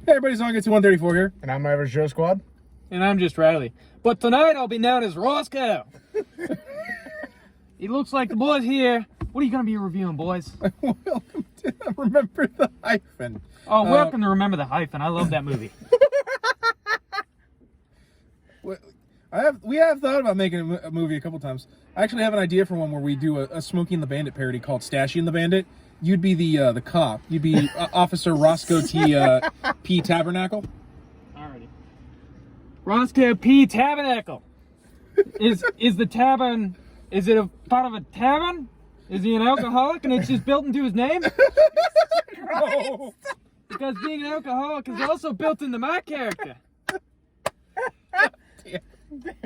Hey everybody, Zong gets 134 here. And I'm Average Joe Squad. And I'm just Riley. But tonight I'll be known as Roscoe. He looks like the boys here. What are you going to be reviewing, boys? Welcome to Remember the Hyphen. Oh, welcome to Remember the Hyphen. I love that movie. We have thought about making a movie a couple times. I actually have an idea for one where we do a Smokey and the Bandit parody called Stashy and the Bandit. You'd be the cop. You'd be Officer Roscoe P. Tabernacle. Alrighty. Roscoe P. Tabernacle. Is the tavern? Is it a part of a tavern? Is he an alcoholic and it's just built into his name? No. Because being an alcoholic is also built into my character.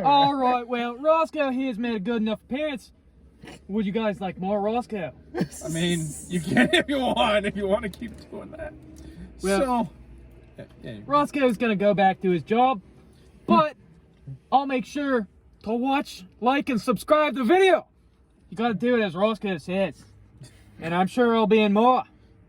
All right, well, Roscoe here has made a good enough appearance. Would you guys like more Roscoe? I mean, you can if you want to keep doing that. Well, yeah. Roscoe's gonna go back to his job, but I'll make sure to watch, like, and subscribe the video. You gotta do it as Roscoe says. And I'm sure there'll be in more.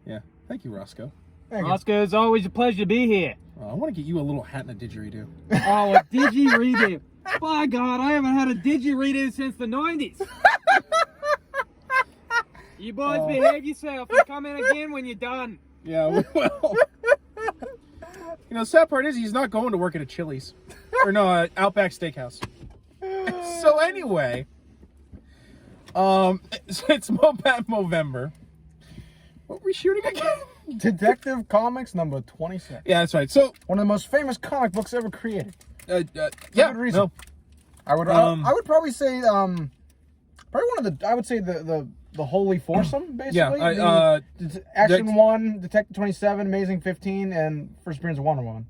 Yeah, thank you, Roscoe. Roscoe, it's always a pleasure to be here. I want to get you a little hat and a didgeridoo. Oh, a didgeridoo. By God, I haven't had a didgeridoo since the 90s. You boys behave yourself and come in again when you're done. Yeah, well. You know, the sad part is he's not going to work at a Chili's. Or no, Outback Steakhouse. So anyway, it's Movember. What were we shooting again? Detective Comics number 26. Yeah, that's right. So one of the most famous comic books ever created. yeah, good reason. no. I would probably say probably one of the the holy foursome, basically. Yeah, Action 1, Detective 27, Amazing 15, and First Appearance of Wonder Woman.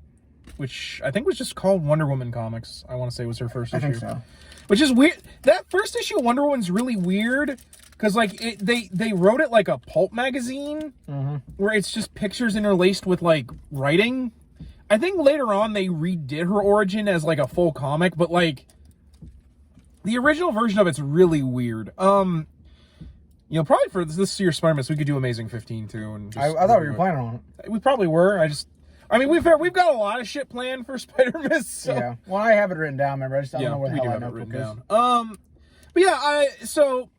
Which I think was just called Wonder Woman Comics. I want to say was her first issue. I think so. Which is weird. That first issue of Wonder Woman's really weird because like they wrote it like a pulp magazine where it's just pictures interlaced with like writing. I think later on they redid her origin as like a full comic, but like the original version of it's really weird. You know, probably for this year's Spider-Man, we could do Amazing 15 too. And I thought we were planning on it. We probably were. I mean, we've got a lot of shit planned for Spider-Man. So. Yeah. Well, I have it written down. Remember, I don't know where the hell I notebook is. But yeah, so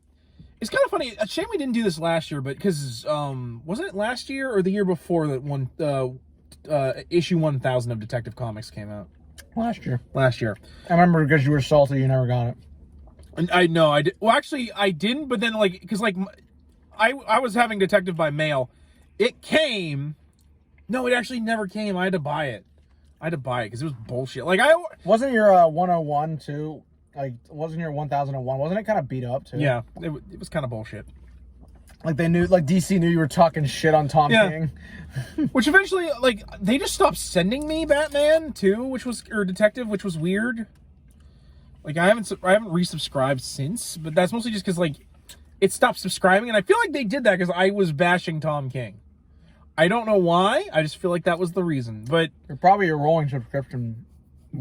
it's kind of funny. A shame we didn't do this last year, but because wasn't it last year or the year before that one issue 1000 of Detective Comics came out? Last year. I remember because you were salty, you never got it. And I know I did. Well, actually, I didn't. But then, like, because like I was having Detective by mail. It came. No, it actually never came. I had to buy it. Because it was bullshit. Like wasn't your 101 too? Like, wasn't your 1001? Wasn't it kind of beat up too? Yeah, it was kind of bullshit. Like they knew, like DC knew you were talking shit on Tom King. Which eventually, like, they just stopped sending me Batman too, or Detective, which was weird. Like I haven't resubscribed since, but that's mostly just because like it stopped subscribing, and I feel like they did that because I was bashing Tom King. I don't know why. I just feel like that was the reason. But you're probably a rolling subscription.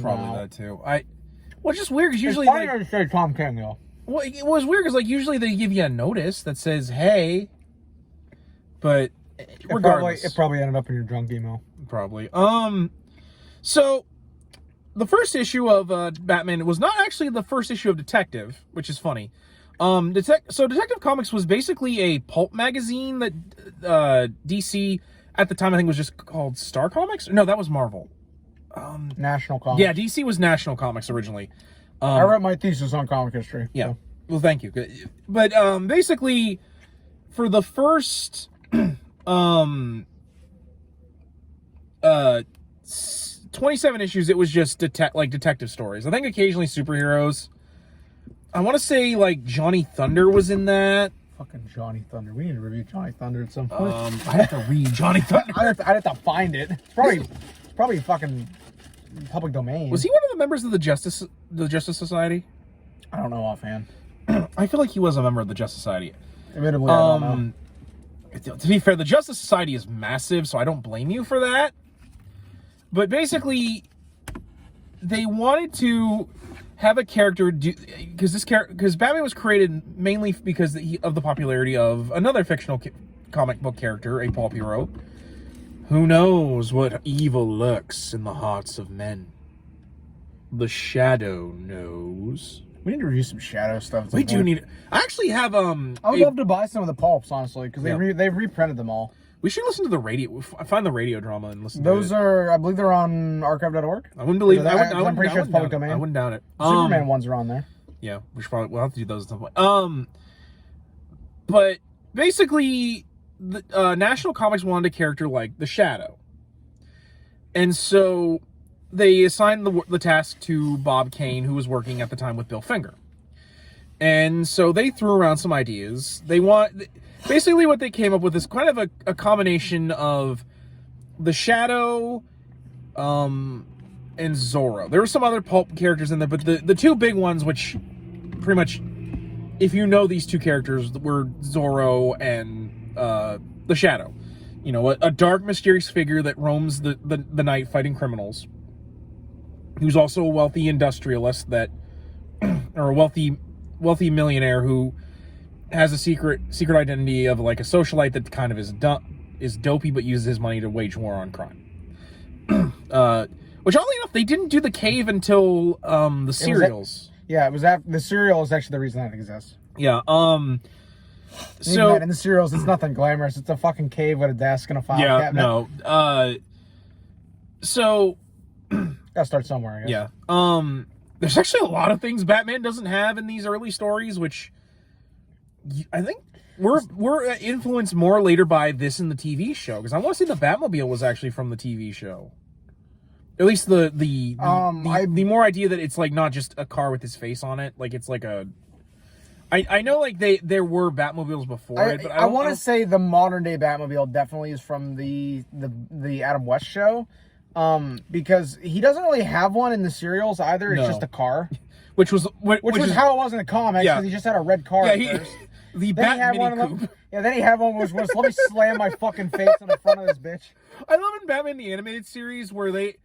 Probably that too. Well, it's just weird because usually it's funny to say Tom King though. Well, it was weird because like usually they give you a notice that says "Hey," but regardless, it probably ended up in your junk email. Probably. So the first issue of Batman was not actually the first issue of Detective, which is funny. So Detective Comics was basically a pulp magazine that DC at the time I think was just called Star Comics. No, that was Marvel. National Comics. Yeah, DC was National Comics originally. I wrote my thesis on comic history. Yeah. So. Well, thank you. But basically, for the first 27 issues, it was just detective stories. I think occasionally superheroes. I want to say like Johnny Thunder was in that. Fucking Johnny Thunder. We need to review Johnny Thunder at some point. I have to read Johnny Thunder. I'd have to find it. It's probably fucking public domain. Was he one of the members of the Justice Society? I don't know offhand. I feel like he was a member of the Justice Society. Admittedly, I don't know. To be fair, the Justice Society is massive, so I don't blame you for that. But basically, they wanted to have a character because Batman was created mainly because of the popularity of another fictional comic book character, a pulp hero, Who knows what evil lurks in the hearts of men? The Shadow knows. We need to review some Shadow stuff. We do need. I actually have I would love to buy some of the pulps, honestly, because they've reprinted them all. We should listen to the radio. Find the radio drama and listen. Those to it. are, I believe, they're on archive.org. I wouldn't believe. I'm pretty sure it's public domain. I wouldn't doubt it. Superman ones are on there. Yeah, we'll have to do those at some point. But basically, the National Comics wanted a character like the Shadow, and so they assigned the task to Bob Kane, who was working at the time with Bill Finger. And so they threw around some ideas. Basically what they came up with is kind of a combination of the Shadow and Zorro. There were some other pulp characters in there, but the two big ones, which pretty much, if you know these two characters, were Zorro and the Shadow. You know, a dark, mysterious figure that roams the night fighting criminals, who's also a wealthy industrialist or a wealthy millionaire who has a secret identity of like a socialite that kind of is dopey but uses his money to wage war on crime. Which, oddly enough, they didn't do the Cave until the serials. It was after the serial is actually the reason that it exists. Yeah. So in the serials, it's nothing glamorous. It's a fucking cave with a desk and a file cabinet. No. So gotta start somewhere, I guess. Yeah. There's actually a lot of things Batman doesn't have in these early stories, which I think we're influenced more later by this in the TV show, because I want to say the Batmobile was actually from the TV show. At least the more idea that it's like not just a car with his face on it, like it's like a. I know like there were Batmobiles before it, but I want to say the modern day Batmobile definitely is from the Adam West show. Because he doesn't really have one in the serials either. It's just a car, which was how it was in the comics. Yeah. Because he just had a red car at first. The Bat Mini Coupe. Then he had one which was let me slam my fucking face on the front of this bitch. I love in Batman the Animated Series where they,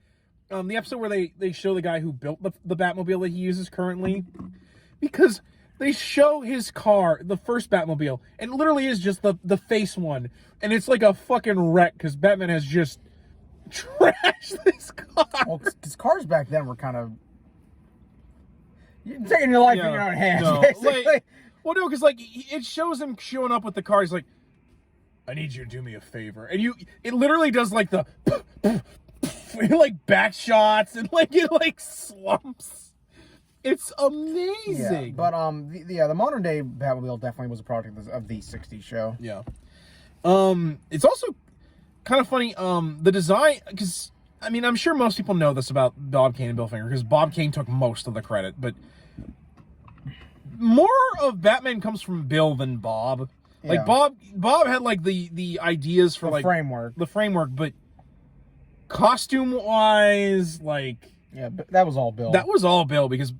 the episode where they show the guy who built the Batmobile that he uses currently, because they show his car, the first Batmobile, and it literally is just the face one, and it's like a fucking wreck because Batman has just trash this car. Well, because cars back then were kind of you're taking your life in your own hands, basically. Well, no, because like it shows him showing up with the car. He's like, "I need you to do me a favor," and it literally does like the like back shots and like it like slumps. It's amazing. Yeah, but the modern day Batmobile definitely was a product of the '60s show. Yeah. It's also kind of funny, the design, because, I mean, I'm sure most people know this about Bob Kane and Bill Finger, because Bob Kane took most of the credit, but more of Batman comes from Bill than Bob. Yeah. Like, Bob had, like, the ideas for, the framework, but costume-wise, like... Yeah, but that was all Bill. That was all Bill, because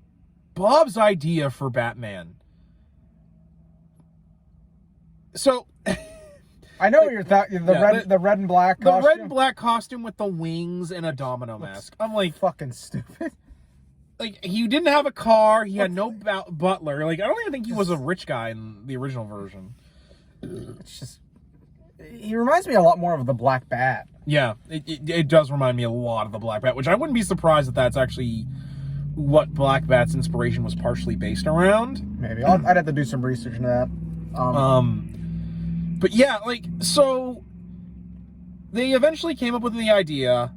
Bob's idea for Batman... So... I know what you're talking. The red and black costume. The red and black costume with the wings and a domino mask. I'm like, fucking stupid. Like, he didn't have a car. He had no butler. Like, I don't even think he was a rich guy in the original version. It's just, he reminds me a lot more of the Black Bat. Yeah, it does remind me a lot of the Black Bat, which I wouldn't be surprised if that's actually what Black Bat's inspiration was partially based around. Maybe I'd have to do some research into that. But yeah, like, so they eventually came up with the idea.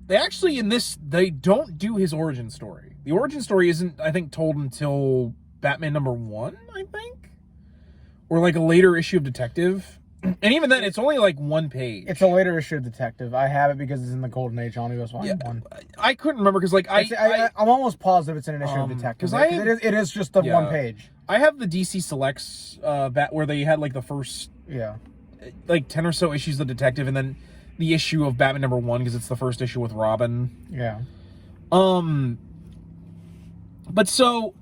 They actually, in this, they don't do his origin story. The origin story isn't, I think, told until Batman #1, I think? Or like a later issue of Detective. And even then, it's only like one page. It's a later issue of Detective. I have it because it's in the Golden Age Omnibus one. I couldn't remember because, like, I'm almost positive it's in an issue of Detective. Because it is just the one page. I have the DC Selects where they had like the first like 10 or so issues of Detective, and then the issue of Batman #1 because it's the first issue with Robin. Yeah. But so.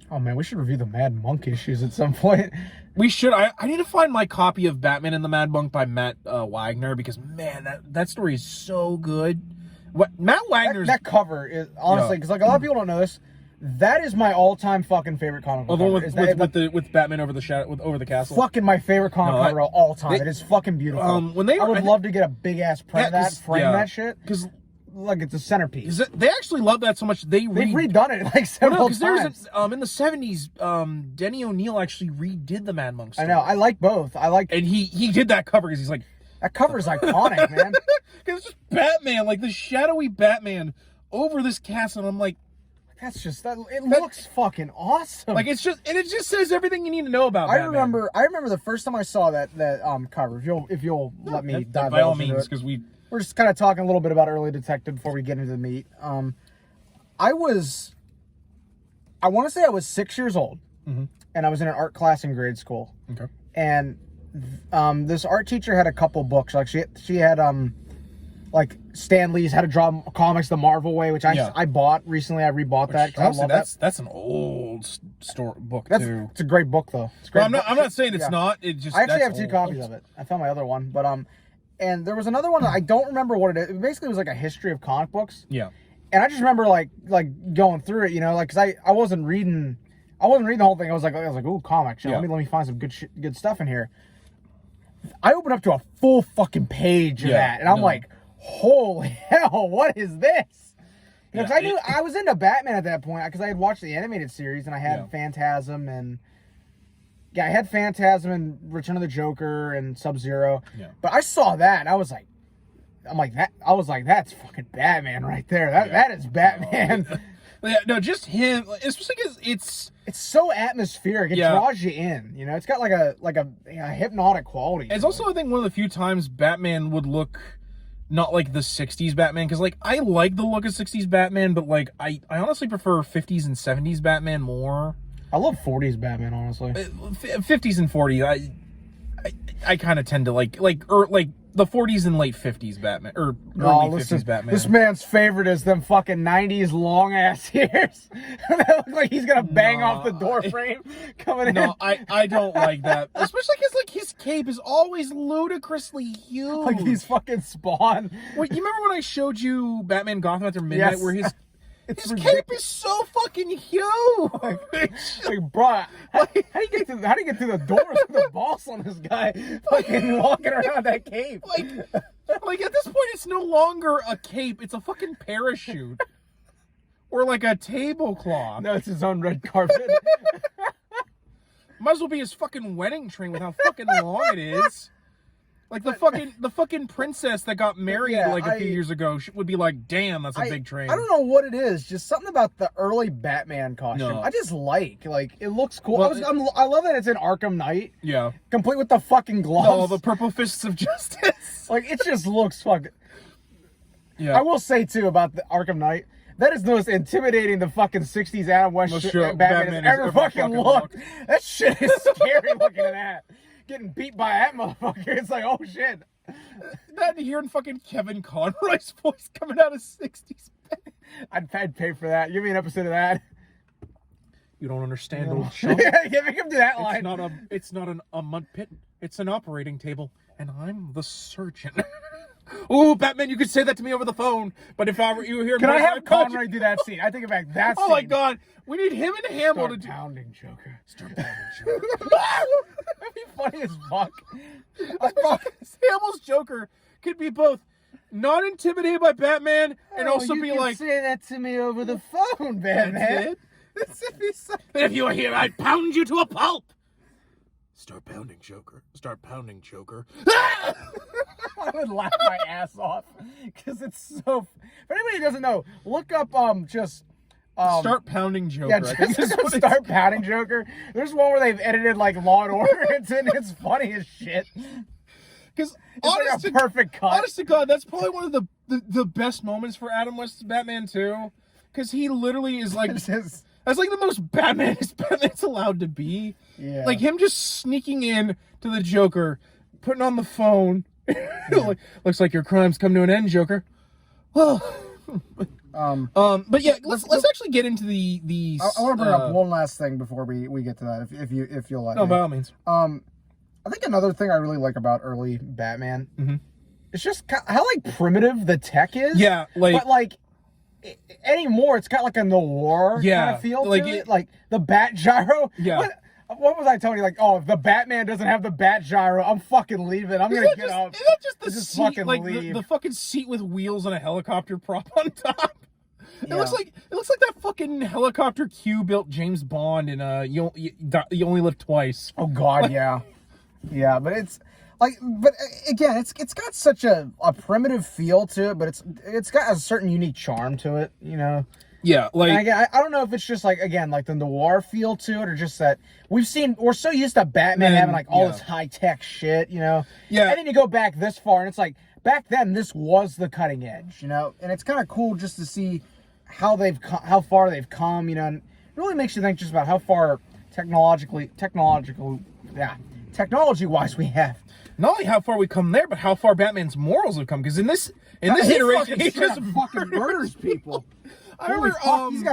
Oh man, we should review the Mad Monk issues at some point. We should. I need to find my copy of Batman and the Mad Monk by Matt Wagner, because man, that story is so good. What Matt Wagner's that cover is honestly, because like a lot of people don't know this. That is my all-time fucking favorite comic book. The one with Batman over the shadow, over the castle. Fucking my favorite comic cover of all time. It is fucking beautiful. I would love to get a big ass print of that, frame that shit, because like it's a centerpiece. They actually love that so much they've redone it like several times. There's in the 70s, Denny O'Neil actually redid the Mad Monk story. I know. I like both. And he did that cover because he's like, that cover's iconic, man. Because it's just Batman, like the shadowy Batman over this castle, and I'm like, that's just that. It looks fucking awesome. Like it just says everything you need to know about Batman. I remember the first time I saw that cover. If you'll let me dive by all means, because we're just kind of talking a little bit about Early Detective before we get into the meat. I want to say I was 6 years old, and I was in an art class in grade school. Okay. And this art teacher had a couple books. Like she had like Stan Lee's How to Draw Comics the Marvel Way, which I bought recently. I rebought that because I love that. That's an old book too. It's a great book though. It's great. I'm not saying it's not. It just I actually have 2 copies of it. I found my other one, but and there was another one that I don't remember what it is. It basically was like a history of comic books. Yeah. And I just remember like going through it, like because I wasn't reading the whole thing. I was like, ooh, comics. Let me find some good stuff in here. I opened up to a full fucking page of that, and I'm like, holy hell, what is this? Because I knew I was into Batman at that point because I had watched the animated series and I had Phantasm and Return of the Joker and Sub-Zero. Yeah. But I saw that and I was like, that's fucking Batman right there. That is Batman. No, just him, especially because it's so atmospheric. It draws you in. It's got like a hypnotic quality. It's also, I think, one of the few times Batman would look not like the 60s Batman, because like I like the look of 60s Batman, but like I honestly prefer 50s and 70s Batman more. I love 40s Batman, honestly. 50s and 40s, I kind of tend to like the 40s and late 50s Batman, or early 50s Batman. This man's favorite is them fucking 90s long ass ears. That looks like he's gonna bang off the door frame coming in. No, I don't like that. Especially because like his cape is always ludicrously huge. Like he's fucking Spawn. Wait, you remember when I showed you Batman Gotham After Midnight, where his cape is so fucking huge. Like, bro, how do you get through the doors with the boss on this guy fucking walking around that cape? Like at this point, it's no longer a cape; it's a fucking parachute, or like a tablecloth. No, it's his own red carpet. Might as well be his fucking wedding train with how fucking long it is. Like the fucking princess that got married a few years ago would be like, damn, that's a big train. I don't know what it is. Just something about the early Batman costume. No. I just like it looks cool. Well, I love that it's in Arkham Knight. Yeah. Complete with the fucking gloves. Oh, the purple fists of justice. Like it just looks fucking. Yeah. I will say too about the Arkham Knight. That is the most intimidating the fucking 60s Adam West Batman has ever fucking looked. That shit is scary looking at that. Getting beat by that motherfucker. It's like, oh shit. That hearing fucking Kevin Conroy's voice coming out of 60s. I'd pay for that. Give me an episode of that. You don't understand, old chump. Yeah, make him do that line. It's not a mud pit. It's an operating table, and I'm the surgeon. Ooh, Batman, you could say that to me over the phone, but if I were you here... Can I have Conroy do that scene? I think it back that scene. Oh my god, we need him and Hamill to do... pounding Joker. Start pounding Joker. That'd be funny as fuck. Hamill's Joker could be both not intimidated by Batman and also be like... say that to me over the phone, Batman. If you were here, I'd pound you to a pulp. Start pounding Joker. Start pounding Joker. I would laugh my ass off because it's so. For anybody who doesn't know, look up Start Pounding Joker. Yeah, just Start Pounding Joker. There's one where they've edited like Law and Order. It's funny as shit. Because it's like a perfect cut. Honest to God, that's probably one of the best moments for Adam West's Batman too. Because he literally is like. That's like the most Batman's allowed to be. Yeah. Like him just sneaking in to the Joker, putting on the phone. Looks like your crime's come to an end, Joker. Well, but yeah, let's actually get into the. I want to bring up one last thing before we get to that, if you'll let me. No, by all means. I think another thing I really like about early Batman, it's just how like primitive the tech is. Yeah, but like. anymore it's got like a noir kind of feel to it. Like the bat gyro. Yeah. What was I telling you? Like, oh, if the Batman doesn't have the bat gyro, I'm fucking leaving. I'm gonna get up. Is that just the just seat, fucking like leave. the fucking seat with wheels and a helicopter prop on top? It Yeah. looks like that fucking helicopter Q built James Bond in You Only Live Twice. Oh God, yeah, yeah. But it's like, but again, it's got such a primitive feel to it, but it's got a certain unique charm to it, you know. Yeah, like and again, I don't know if it's just like the noir feel to it, or just that we're so used to Batman having like all this high tech shit, you know. Yeah. And then you go back this far, and it's like back then this was the cutting edge, you know. And it's kind of cool just to see how far they've come, you know. And it really makes you think just about how far technology-wise we have. Not only how far we come there, but how far Batman's morals have come. Because in this iteration, he just fucking murders people. I remember,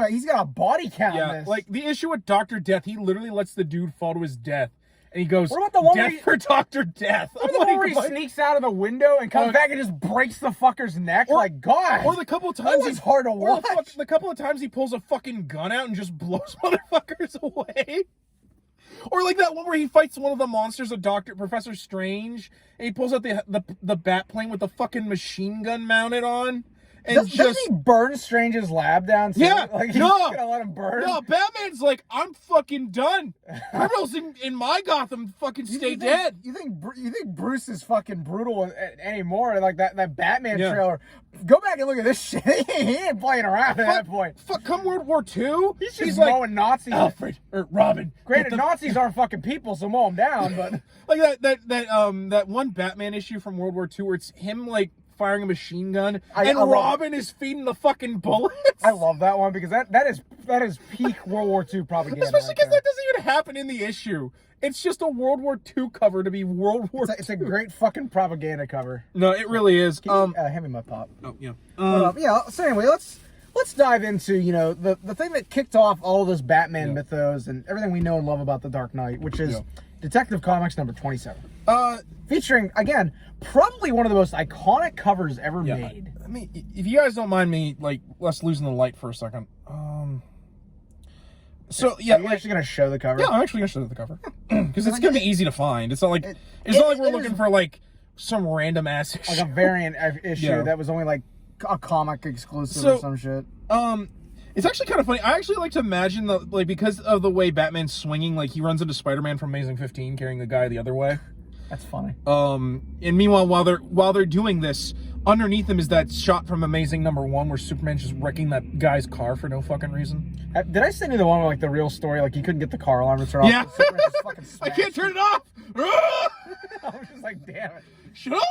he's got a body count. Yeah, in this. like the issue with Dr. Death, he literally lets the dude fall to his death, and he goes, "What about the one death for Dr. Death?" What about the one where he sneaks out of the window and comes back and just breaks the fucker's neck? Like, God. Or the couple of times he's hard to watch. The couple of times he pulls a fucking gun out and just blows motherfuckers away. Or like that one where he fights one of the monsters of Professor Strange, and he pulls out the bat plane with the fucking machine gun mounted on. And doesn't he burn Strange's lab down too? Yeah, like he's gonna let him burn. No, Batman's like, I'm fucking done. Criminals in my Gotham fucking stay dead. You think Bruce is fucking brutal anymore? Like that Batman trailer. Go back and look at this shit. He ain't playing around at that point. Fuck, come World War II, he's just mowing Nazis. Alfred or Robin. Granted, Nazis aren't fucking people, so mow them down. But like that one Batman issue from World War II where it's him like firing a machine gun and Robin is feeding the fucking bullets. I love that one because that is peak World War II propaganda. Especially because that doesn't even happen in the issue. It's just a World War II cover to be World War II. It's a great fucking propaganda cover. No, it really is. Hand me my pop. Oh yeah. Yeah. So anyway, let's dive into the thing that kicked off all this Batman mythos and everything we know and love about the Dark Knight, which is Detective Comics number 27. Featuring again probably one of the most iconic covers ever made. I mean, if you guys don't mind me like us losing the light for a second. So yeah, are you actually gonna show the cover? Yeah, I'm actually gonna show the cover because it's gonna be easy to find. It's not like we're looking for like some random ass like a variant issue that was only like a comic exclusive or some shit. It's actually kind of funny. I actually like to imagine that, like, because of the way Batman's swinging, like he runs into Spider-Man from Amazing 15 carrying the guy the other way. That's funny. And meanwhile, while they're doing this, underneath them is that shot from Amazing #1 where Superman's just wrecking that guy's car for no fucking reason. Did I send you the one with like the real story? Like he couldn't get the car alarm to turn off. Yeah. I can't turn it off. I was just like, damn it. Shut up.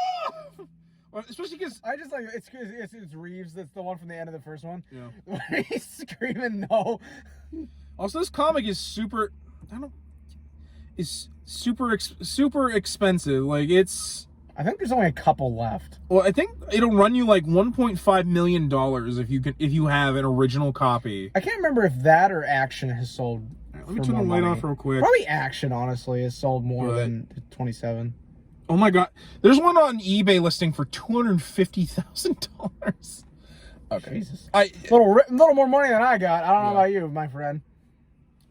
Especially because I just like it's Reeves. That's the one from the end of the first one. Yeah. Where he's screaming no. Also, this comic is super. Is super expensive. Like it's. I think there's only a couple left. Well, I think it'll run you like $1.5 million if you have an original copy. I can't remember if that or Action has sold. Right, let me turn the light off real quick. Probably Action, honestly, has sold more than 27. Oh my god, there's one on eBay listing for $250,000. Okay, Jesus, little more money than I got. I don't know about you, my friend.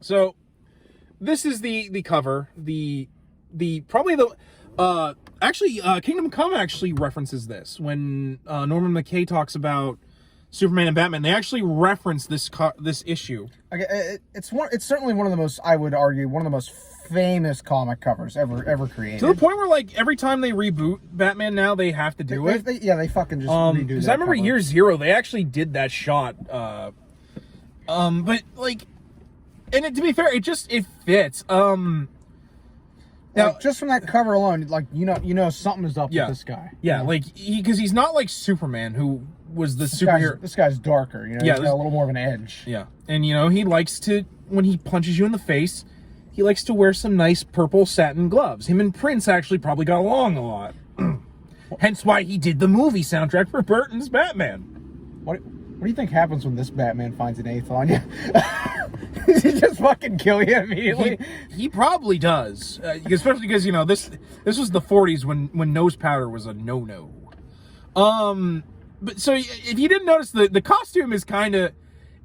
So, this is the cover. Kingdom Come actually references this when Norman McKay talks about Superman and Batman. They actually reference this issue. Okay, it's certainly one of the most, I would argue, one of the most famous comic covers ever created. To the point where like every time they reboot Batman now, they have to do it. They fucking just redo that. Because I remember Year Zero, they actually did that shot. But like, and to be fair, it fits. Now, just from that cover alone, like you know something is up with this guy. Yeah, like because he's not like Superman, who was the superhero. This guy's darker. You know, he's got a little more of an edge. Yeah, and he likes to, when he punches you in the face, he likes to wear some nice purple satin gloves. Him and Prince actually probably got along a lot. Hence why he did the movie soundtrack for Burton's Batman. What do you think happens when this Batman finds an eighth on you? Does he just fucking kill you immediately? He probably does, especially because this was the 40s when nose powder was a no-no. but so if you didn't notice, the costume is kind of,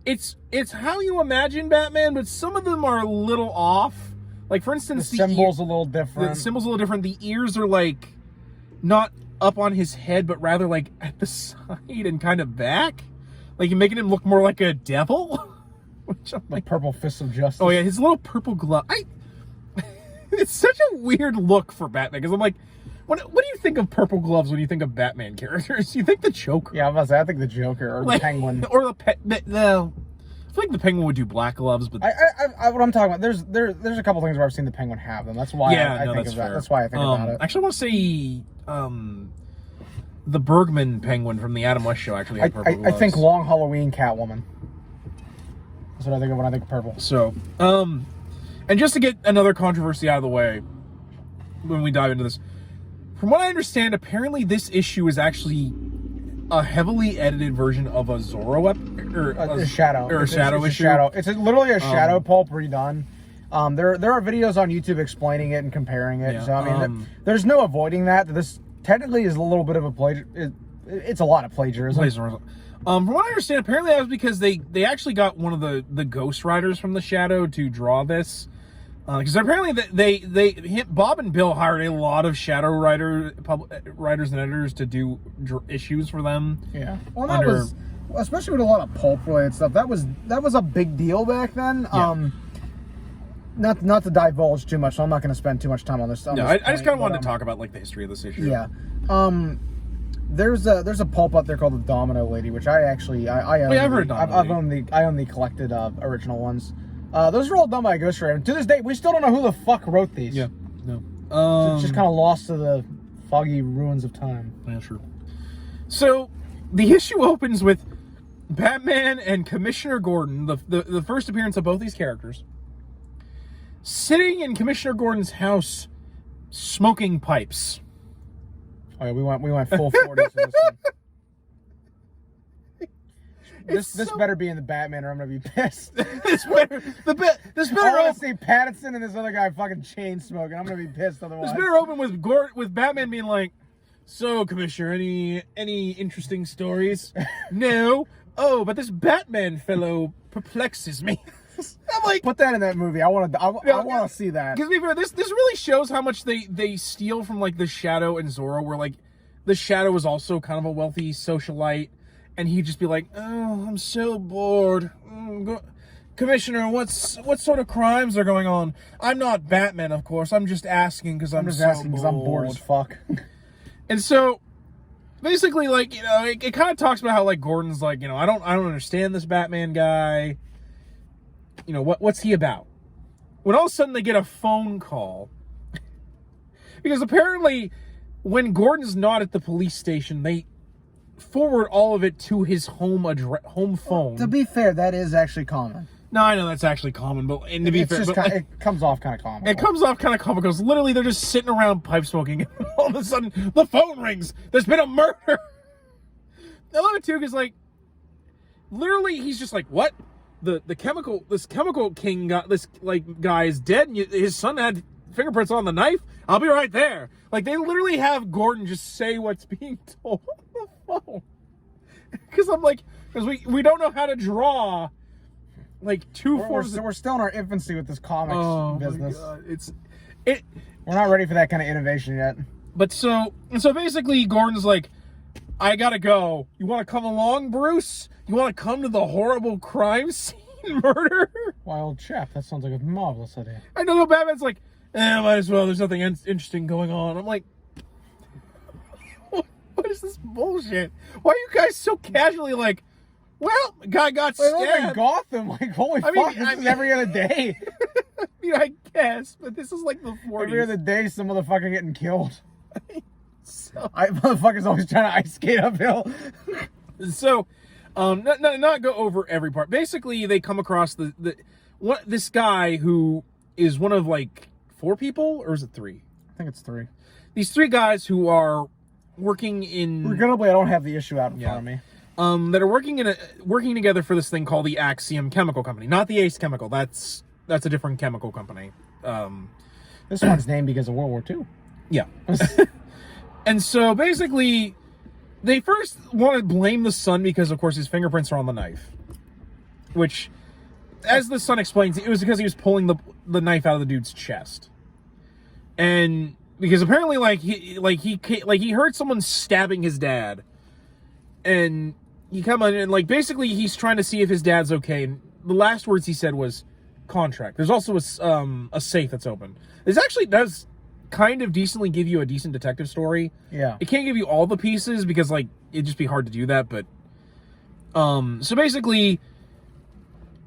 it's how you imagine Batman, but some of them are a little off. Like, for instance, the symbol's a little different. The symbol's a little different. The ears are, like, not up on his head, but rather, like, at the side and kind of back. Like, you're making him look more like a devil. Which I'm like, purple fist of justice. Oh, yeah, his little purple glove. It's such a weird look for Batman, because I'm like, what do you think of purple gloves when you think of Batman characters? You think the Joker? Yeah, I think the Joker or the Penguin. Or the I feel like the Penguin would do black gloves, but what I'm talking about, there's a couple things where I've seen the Penguin have them. That's why I think of that. That's why I think about it. Actually, I want to say the Bergman Penguin from the Adam West show actually had purple gloves. I think Long Halloween Catwoman. That's what I think of when I think of purple. So, and just to get another controversy out of the way when we dive into this, from what I understand, apparently this issue is actually a heavily edited version of a Zorro a shadow. Or a shadow issue. It's literally a shadow pulp redone. There are videos on YouTube explaining it and comparing it. Yeah, so I mean, there's no avoiding that. This technically is a little bit of a it's a lot of plagiarism. From what I understand, apparently that was because they actually got one of the Ghost Riders from the Shadow to draw this. Because apparently Bob and Bill hired a lot of Shadow writers and editors to do issues for them. Yeah, well, that was, especially with a lot of pulp related stuff. That was a big deal back then. Yeah. Not to divulge too much, so I'm not going to spend too much time on this stuff. No, I just kind of wanted to talk about like the history of this issue. Yeah. There's a pulp out there called the Domino Lady, which I actually I own. Yeah, I've heard of Domino Lady. I own the collected original ones. Those are all done by a ghostwriter. To this day, we still don't know who the fuck wrote these. Yeah, no. It's just kind of lost to the foggy ruins of time. Yeah, sure. So, the issue opens with Batman and Commissioner Gordon, the first appearance of both these characters, sitting in Commissioner Gordon's house, smoking pipes. Oh yeah, we went full 40s for this one. This better be in the Batman, or I'm gonna be pissed. This better I want to see Pattinson and this other guy fucking chain smoking. I'm gonna be pissed otherwise. This better open with Batman being like, "So, Commissioner, any interesting stories?" No. Oh, but this Batman fellow perplexes me. I'm like, put that in that movie. I want to see that. Because this really shows how much they steal from like the Shadow and Zorro, where like the Shadow is also kind of a wealthy socialite. And he'd just be like, "Oh, I'm so bored. Commissioner, what sort of crimes are going on? I'm not Batman, of course. I'm just asking because I'm bored as fuck." And so, basically, like, you know, it kind of talks about how like Gordon's like, you know, I don't understand this Batman guy. You know, what's he about? When all of a sudden they get a phone call, because apparently, when Gordon's not at the police station, they forward all of it to his home phone. To be fair, that is actually common. No, I know that's actually common, but and to be fair, it comes off kind of comical. It comes off kind of comical because literally they're just sitting around pipe smoking, and all of a sudden the phone rings. There's been a murder. I love it too because like literally he's just like, what? This chemical king guy is dead, and his son had fingerprints on the knife. I'll be right there. Like they literally have Gordon just say what's being told on the phone. Because I'm like, because we don't know how to draw like we're still in our infancy with this comics business. My God. We're not ready for that kind of innovation yet. But so basically Gordon's like, I gotta go. You want to come along, Bruce? You want to come to the horrible crime scene murder? Wild chap, that sounds like a marvelous idea. I know. Batman's like, might as well. There's nothing interesting going on. I'm like, what is this bullshit? Why are you guys so casually like, well, guy got stabbed. In Gotham, like, holy fuck, this is every other day. I mean, I guess, but this is like the 40s. Every other day, some motherfucker getting killed. Motherfucker's always trying to ice skate uphill. So, not go over every part. Basically, they come across this guy who is one of like 4 people, or is it 3? I think it's 3. These 3 guys who are working in. Regrettably, I don't have the issue out in front of me. That are working together for this thing called the Axiom Chemical Company, not the Ace Chemical. That's a different chemical company. This one's named because of World War II. Yeah. And so basically, they first want to blame the son because, of course, his fingerprints are on the knife. Which, as the son explains, it was because he was pulling the knife out of the dude's chest. And because apparently, he heard someone stabbing his dad. And he come on and, basically he's trying to see if his dad's okay. And the last words he said was, contract. There's also a safe that's open. This actually does kind of decently give you a decent detective story. Yeah. It can't give you all the pieces because, it'd just be hard to do that, but... So basically,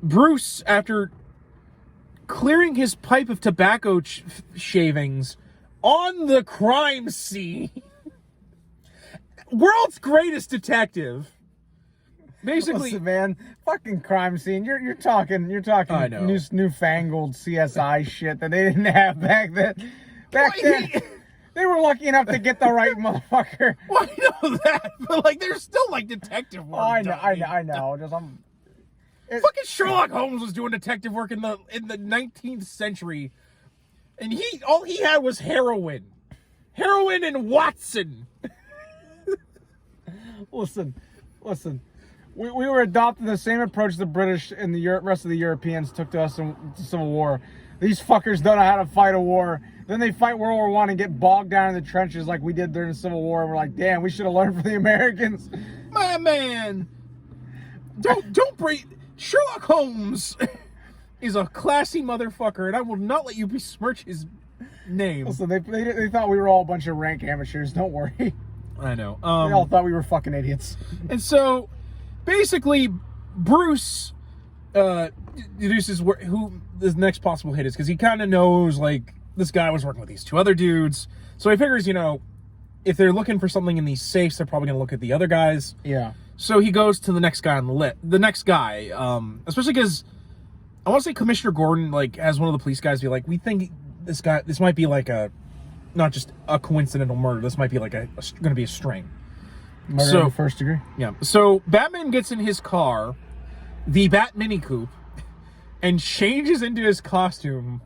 Bruce, after clearing his pipe of tobacco shavings on the crime scene... World's greatest detective. Basically, listen, man, fucking crime scene. You're talking I know. Newfangled CSI shit that they didn't have back then. Back then, they were lucky enough to get the right motherfucker. Well, I know that, but there's still detective work. Oh, I know. Just fucking Sherlock Holmes was doing detective work in the 19th century, and all he had was heroin and Watson. Listen. We were adopting the same approach the British and the rest of the Europeans took to us in the Civil War. These fuckers don't know how to fight a war. Then they fight World War I and get bogged down in the trenches like we did during the Civil War. And we're like, damn, we should have learned from the Americans. My man, don't break. Sherlock Holmes is a classy motherfucker, and I will not let you besmirch his name. Listen, they thought we were all a bunch of rank amateurs. Don't worry. I know. They all thought we were fucking idiots. And so, basically, Bruce deduces who the next possible hit is, because he kind of knows, this guy was working with these two other dudes. So he figures, if they're looking for something in these safes, they're probably going to look at the other guys. Yeah. So he goes to the next guy on the list. The next guy, especially because I want to say Commissioner Gordon, has one of the police guys be like, we think this might be not just a coincidental murder. This might be going to be a string. Murder in the first degree? Yeah. So Batman gets in his car, the Bat Mini Coupe, and changes into his costume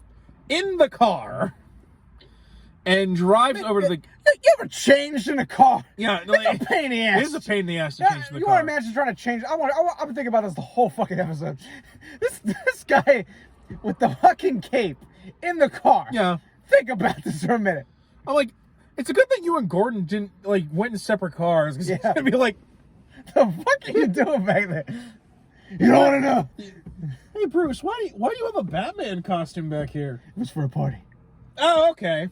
in the car and drives over to the... You ever changed in a car? Yeah. It's a pain in the ass. It is a pain in the ass to change in the you car. want to imagine trying to change... I've been thinking about this the whole fucking episode. This guy with the fucking cape in the car. Yeah. Think about this for a minute. I'm like, it's a good thing you and Gordon didn't, went in separate cars. Because he's going to be like... The fuck are you doing back there? You don't want to know. Hey, Bruce, why do you have a Batman costume back here? It was for a party. Oh, okay.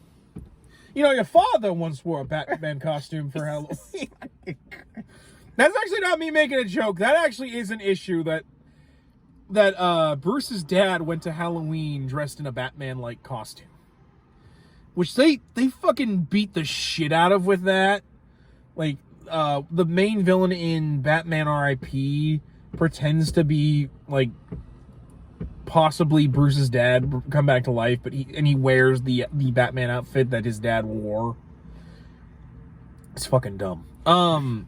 Your father once wore a Batman costume for Halloween. That's actually not me making a joke. That actually is an issue that Bruce's dad went to Halloween dressed in a Batman-like costume. Which they fucking beat the shit out of with that. The main villain in Batman R.I.P. pretends to be, possibly Bruce's dad come back to life, but he wears the Batman outfit that his dad wore. It's fucking dumb.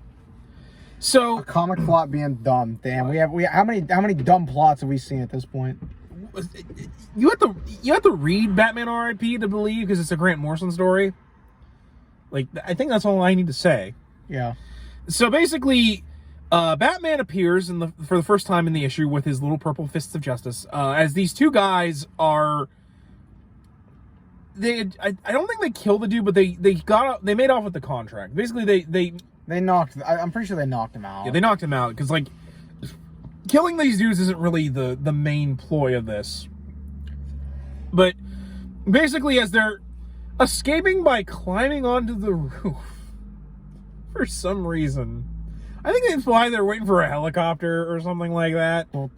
So a comic plot being dumb. Damn, we have how many dumb plots have we seen at this point? You have to read Batman R.I.P. to believe, because it's a Grant Morrison story. I think that's all I need to say. Yeah. So basically, Batman appears for the first time in the issue with his little purple fists of justice. As these two guys are, I don't think they killed the dude, but they made off with the contract. Basically, they knocked. I'm pretty sure they knocked him out. Yeah, they knocked him out because killing these dudes isn't really the main ploy of this. But basically, as they're escaping by climbing onto the roof, for some reason, I think that's why they're waiting for a helicopter or something like that. And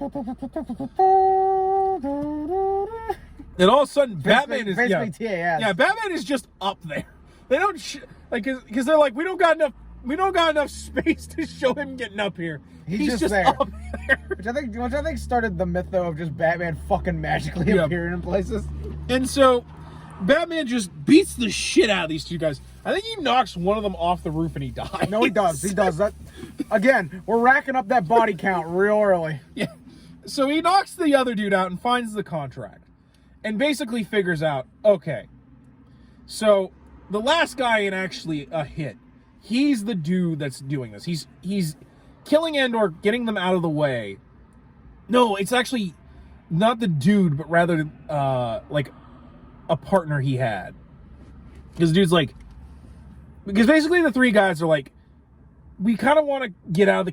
all of a sudden, Batman is basically TAS. Yeah, Batman is just up there. They don't because they're like, we don't got enough space to show him getting up here. He's just there. up there. Which I think started the myth though of just Batman fucking magically appearing in places. And so Batman just beats the shit out of these two guys. I think he knocks one of them off the roof and he dies. No, he does. He does that. Again, we're racking up that body count real early. Yeah. So he knocks the other dude out and finds the contract. And basically figures out, okay, so the last guy in actually a hit, he's the dude that's doing this. He's killing Andor, getting them out of the way. No, it's actually not the dude, but rather like a partner he had. Because dude's like, because basically the three guys are like, we kind of want to get out of the